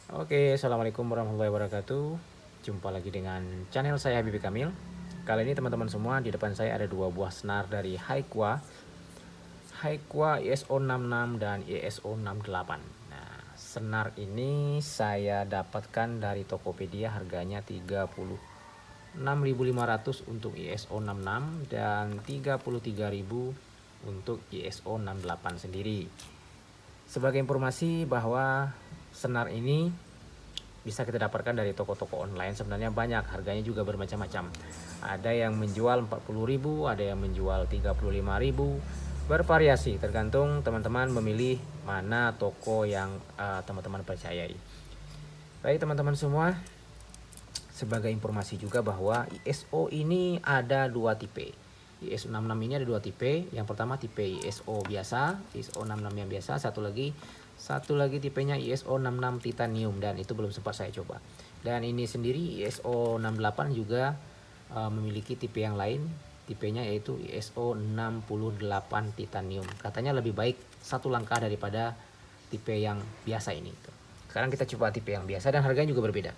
Oke, assalamualaikum warahmatullahi wabarakatuh. Jumpa lagi dengan channel saya Habibie Kamil. Kali ini teman-teman semua, di depan saya ada dua buah senar dari Haikwa ISO 66 dan ISO 68. Nah, senar ini saya dapatkan dari Tokopedia, harganya 36.500 untuk ISO 66 dan 33.000 untuk ISO 68 sendiri. Sebagai informasi bahwa senar ini bisa kita dapatkan dari toko-toko online, sebenarnya banyak, harganya juga bermacam-macam. Ada yang menjual 40.000, ada yang menjual 35.000, bervariasi tergantung teman-teman memilih mana toko yang teman-teman percayai. Baik teman-teman semua, sebagai informasi juga bahwa ISO ini ada dua tipe. ISO 66 ini ada dua tipe. Yang pertama tipe ISO biasa, ISO 66 yang biasa. Satu lagi tipenya ISO 66 titanium, dan itu belum sempat saya coba. Dan ini sendiri ISO 68 juga memiliki tipe yang lain. Tipenya yaitu ISO 68 titanium. Katanya lebih baik satu langkah daripada tipe yang biasa ini. Sekarang kita coba tipe yang biasa dan harganya juga berbeda.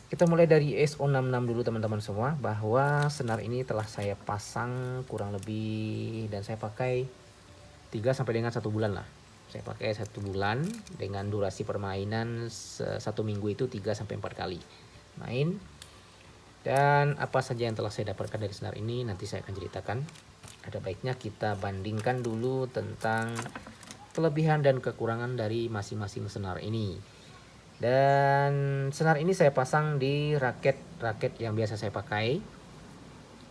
Kita mulai dari ISO 66 dulu teman-teman semua, bahwa senar ini telah saya pasang kurang lebih, dan saya pakai 3 sampai dengan 1 bulan lah. Saya pakai 1 bulan dengan durasi permainan 1 minggu itu 3 sampai 4 kali main. Dan apa saja yang telah saya dapatkan dari senar ini nanti saya akan ceritakan. Ada baiknya kita bandingkan dulu tentang kelebihan dan kekurangan dari masing-masing senar ini. Dan senar ini saya pasang di raket yang biasa saya pakai.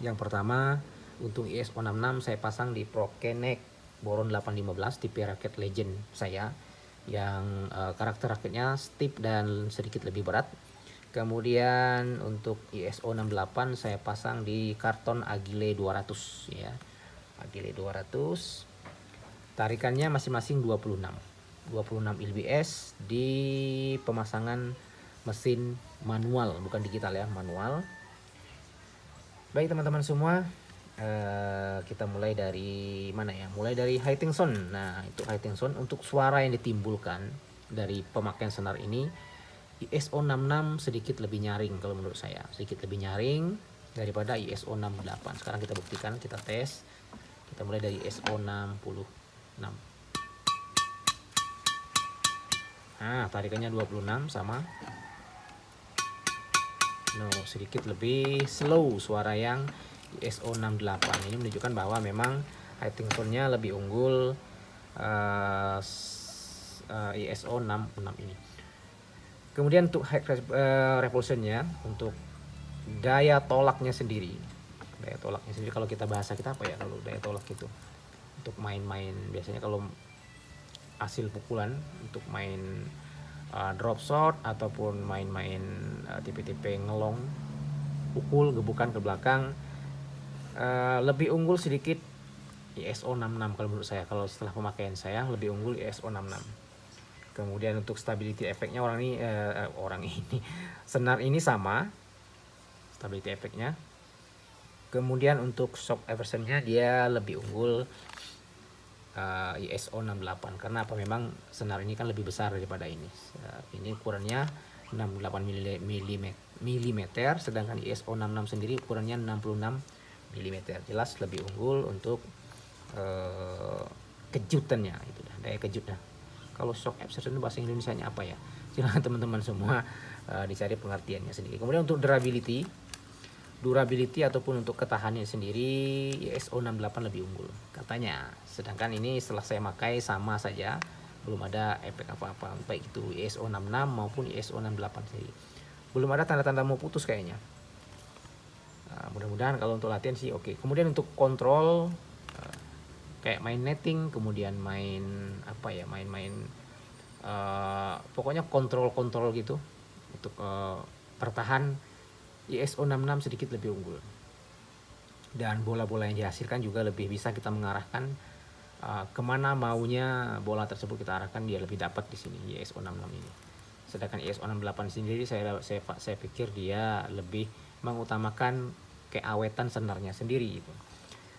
Yang pertama, untuk ISO 66 saya pasang di Prokenek Boron 815, tipe raket legend saya, yang karakter raketnya stiff dan sedikit lebih berat. Kemudian untuk ISO 68 saya pasang di karton Agile 200 ya. Agile 200. Tarikannya masing-masing 26 lbs di pemasangan mesin manual, bukan digital ya, manual. Baik teman-teman semua, kita mulai dari mana ya? Mulai dari high tension. Nah, itu high tension untuk suara yang ditimbulkan dari pemakaian senar ini. ISO 66 sedikit lebih nyaring kalau menurut saya, sedikit lebih nyaring daripada ISO 68. Sekarang kita buktikan, kita tes. Kita mulai dari ISO 66. Nah, tarikannya 26 sama. No, sedikit lebih slow suara yang ISO 68. Ini menunjukkan bahwa memang high tensionnya lebih unggul ISO 66 ini. Kemudian untuk high repulsionnya, untuk daya tolaknya sendiri. Daya tolaknya sendiri, kalau kita bahasa kita apa ya kalau daya tolak itu? Untuk main-main biasanya kalau hasil pukulan, untuk main drop shot ataupun main-main tipe-tipe ngelong, pukul gebukan ke belakang, lebih unggul sedikit ISO 66 kalau menurut saya. Kalau setelah pemakaian saya lebih unggul ISO 66. Kemudian untuk stability efeknya orang ini senar ini sama stability efeknya. Kemudian untuk shock aversionnya dia lebih unggul ISO 68. Karena apa? Memang senar ini kan lebih besar daripada ini. Ini ukurannya 68 mm, sedangkan ISO 66 sendiri ukurannya 66 mm. Jelas lebih unggul untuk kejutannya, itu daya kejutnya. Kalau shock absorption itu bahasa Indonesianya apa ya? Silahkan teman-teman semua dicari pengertiannya sendiri. Kemudian untuk durability ataupun untuk ketahanannya sendiri, ISO 68 lebih unggul katanya. Sedangkan ini setelah saya pakai sama saja, belum ada efek apa-apa, baik itu ISO 66 maupun ISO 68 sendiri. Belum ada tanda-tanda mau putus kayaknya. Mudah-mudahan kalau untuk latihan sih oke. Kemudian untuk kontrol, kayak main netting, kemudian main apa ya, main-main pokoknya kontrol gitu untuk bertahan, ISO 66 sedikit lebih unggul. Dan bola-bola yang dihasilkan juga lebih bisa kita mengarahkan kemana maunya bola tersebut kita arahkan, dia lebih dapat di sini ISO 66 ini. Sedangkan ISO 68 sendiri saya pikir dia lebih mengutamakan keawetan senarnya sendiri gitu.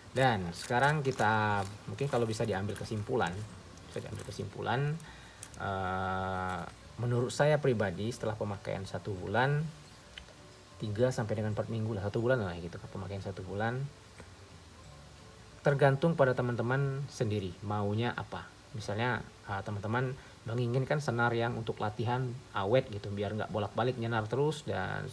Dan sekarang kita mungkin kalau bisa diambil kesimpulan menurut saya pribadi setelah pemakaian 1 bulan, 3 sampai dengan 4 minggu lah, 1 bulan lah gitu, pemakaian 1 bulan, tergantung pada teman-teman sendiri maunya apa. Misalnya teman-teman menginginkan senar yang untuk latihan awet gitu, biar nggak bolak-balik nyenar terus dan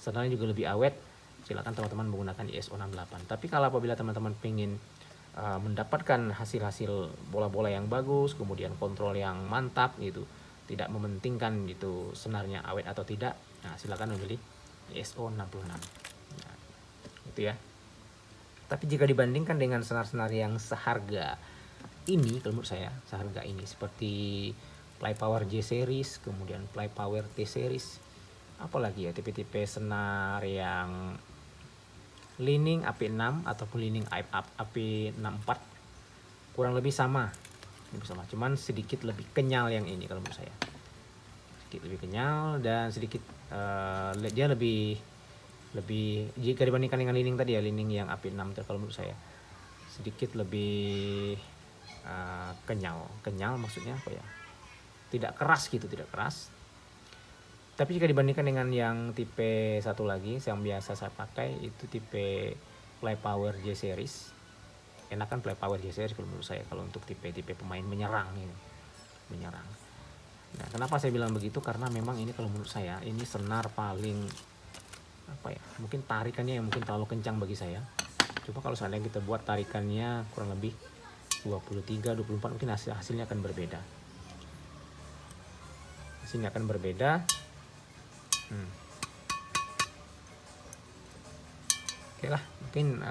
senarnya juga lebih awet, silakan teman-teman menggunakan ISO 68. Tapi kalau apabila teman-teman pengen mendapatkan hasil-hasil bola-bola yang bagus, kemudian kontrol yang mantap gitu, tidak mementingkan itu senarnya awet atau tidak, nah silakan memilih ISO 66. Nah, itu ya. Tapi jika dibandingkan dengan senar-senar yang seharga ini, kalau menurut saya seharga ini seperti Flypower J series, kemudian Flypower T series, apalagi ya tipe-tipe senar yang Li-Ning AP6 ataupun Li-Ning AP64 kurang lebih sama, cuman sedikit lebih kenyal yang ini kalau menurut saya, sedikit lebih kenyal dan sedikit dia lebih jika dibandingkan dengan Li-Ning tadi ya, Li-Ning yang AP6 kalau menurut saya sedikit lebih kenyal maksudnya apa ya, tidak keras gitu, tidak keras. Tapi jika dibandingkan dengan yang tipe satu lagi yang biasa saya pakai, itu tipe Flypower J series, enakan Flypower J series kalau menurut saya kalau untuk tipe-tipe pemain menyerang ini, menyerang. Nah, kenapa saya bilang begitu, karena memang ini kalau menurut saya ini senar paling apa ya, mungkin tarikannya yang mungkin terlalu kencang bagi saya. Coba kalau seandainya kita buat tarikannya kurang lebih 23, 24, mungkin hasilnya akan berbeda. Hasilnya akan berbeda. Oke lah, mungkin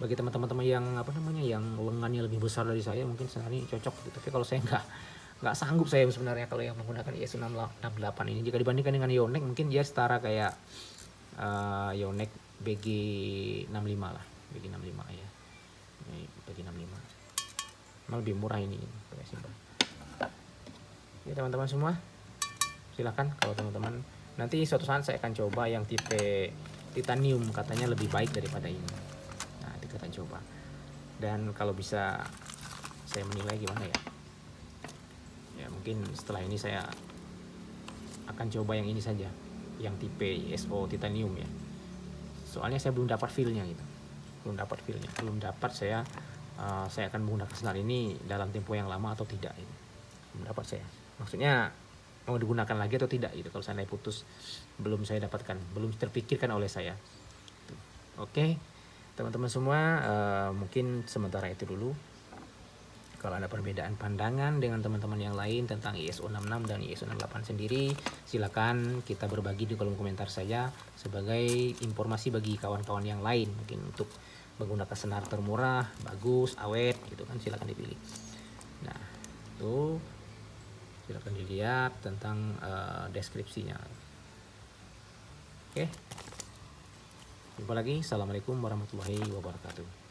bagi teman-teman yang yang lengannya lebih besar dari saya, mungkin senar ini cocok gitu. Tapi kalau saya nggak sanggup saya sebenarnya kalau yang menggunakan ISO 68 ini. Jika dibandingkan dengan Yonex, mungkin dia setara kayak Yonex BG65 lah, BG65 ya, BG65 memang lebih murah ini. Ya teman-teman semua, silahkan kalau teman-teman nanti suatu saat saya akan coba yang tipe titanium, katanya lebih baik daripada ini. Nah, itu kita coba, dan kalau bisa saya menilai gimana ya, ya mungkin setelah ini saya akan coba yang ini saja, yang tipe ISO titanium ya, soalnya saya belum dapat feelnya gitu, belum dapat saya akan menggunakan senar ini dalam tempo yang lama atau tidak itu, belum dapat saya, maksudnya mau digunakan lagi atau tidak gitu. Kalau saya putus, belum saya dapatkan, belum terpikirkan oleh saya. Oke teman-teman semua, mungkin sementara itu dulu. Kalau ada perbedaan pandangan dengan teman-teman yang lain tentang ISO 66 dan ISO 68 sendiri, silakan kita berbagi di kolom komentar saja sebagai informasi bagi kawan-kawan yang lain, mungkin untuk menggunakan senar termurah, bagus, awet gitu kan, silakan dipilih. Nah, itu silakan dilihat tentang deskripsinya. Oke, jumpa lagi. Assalamualaikum warahmatullahi wabarakatuh.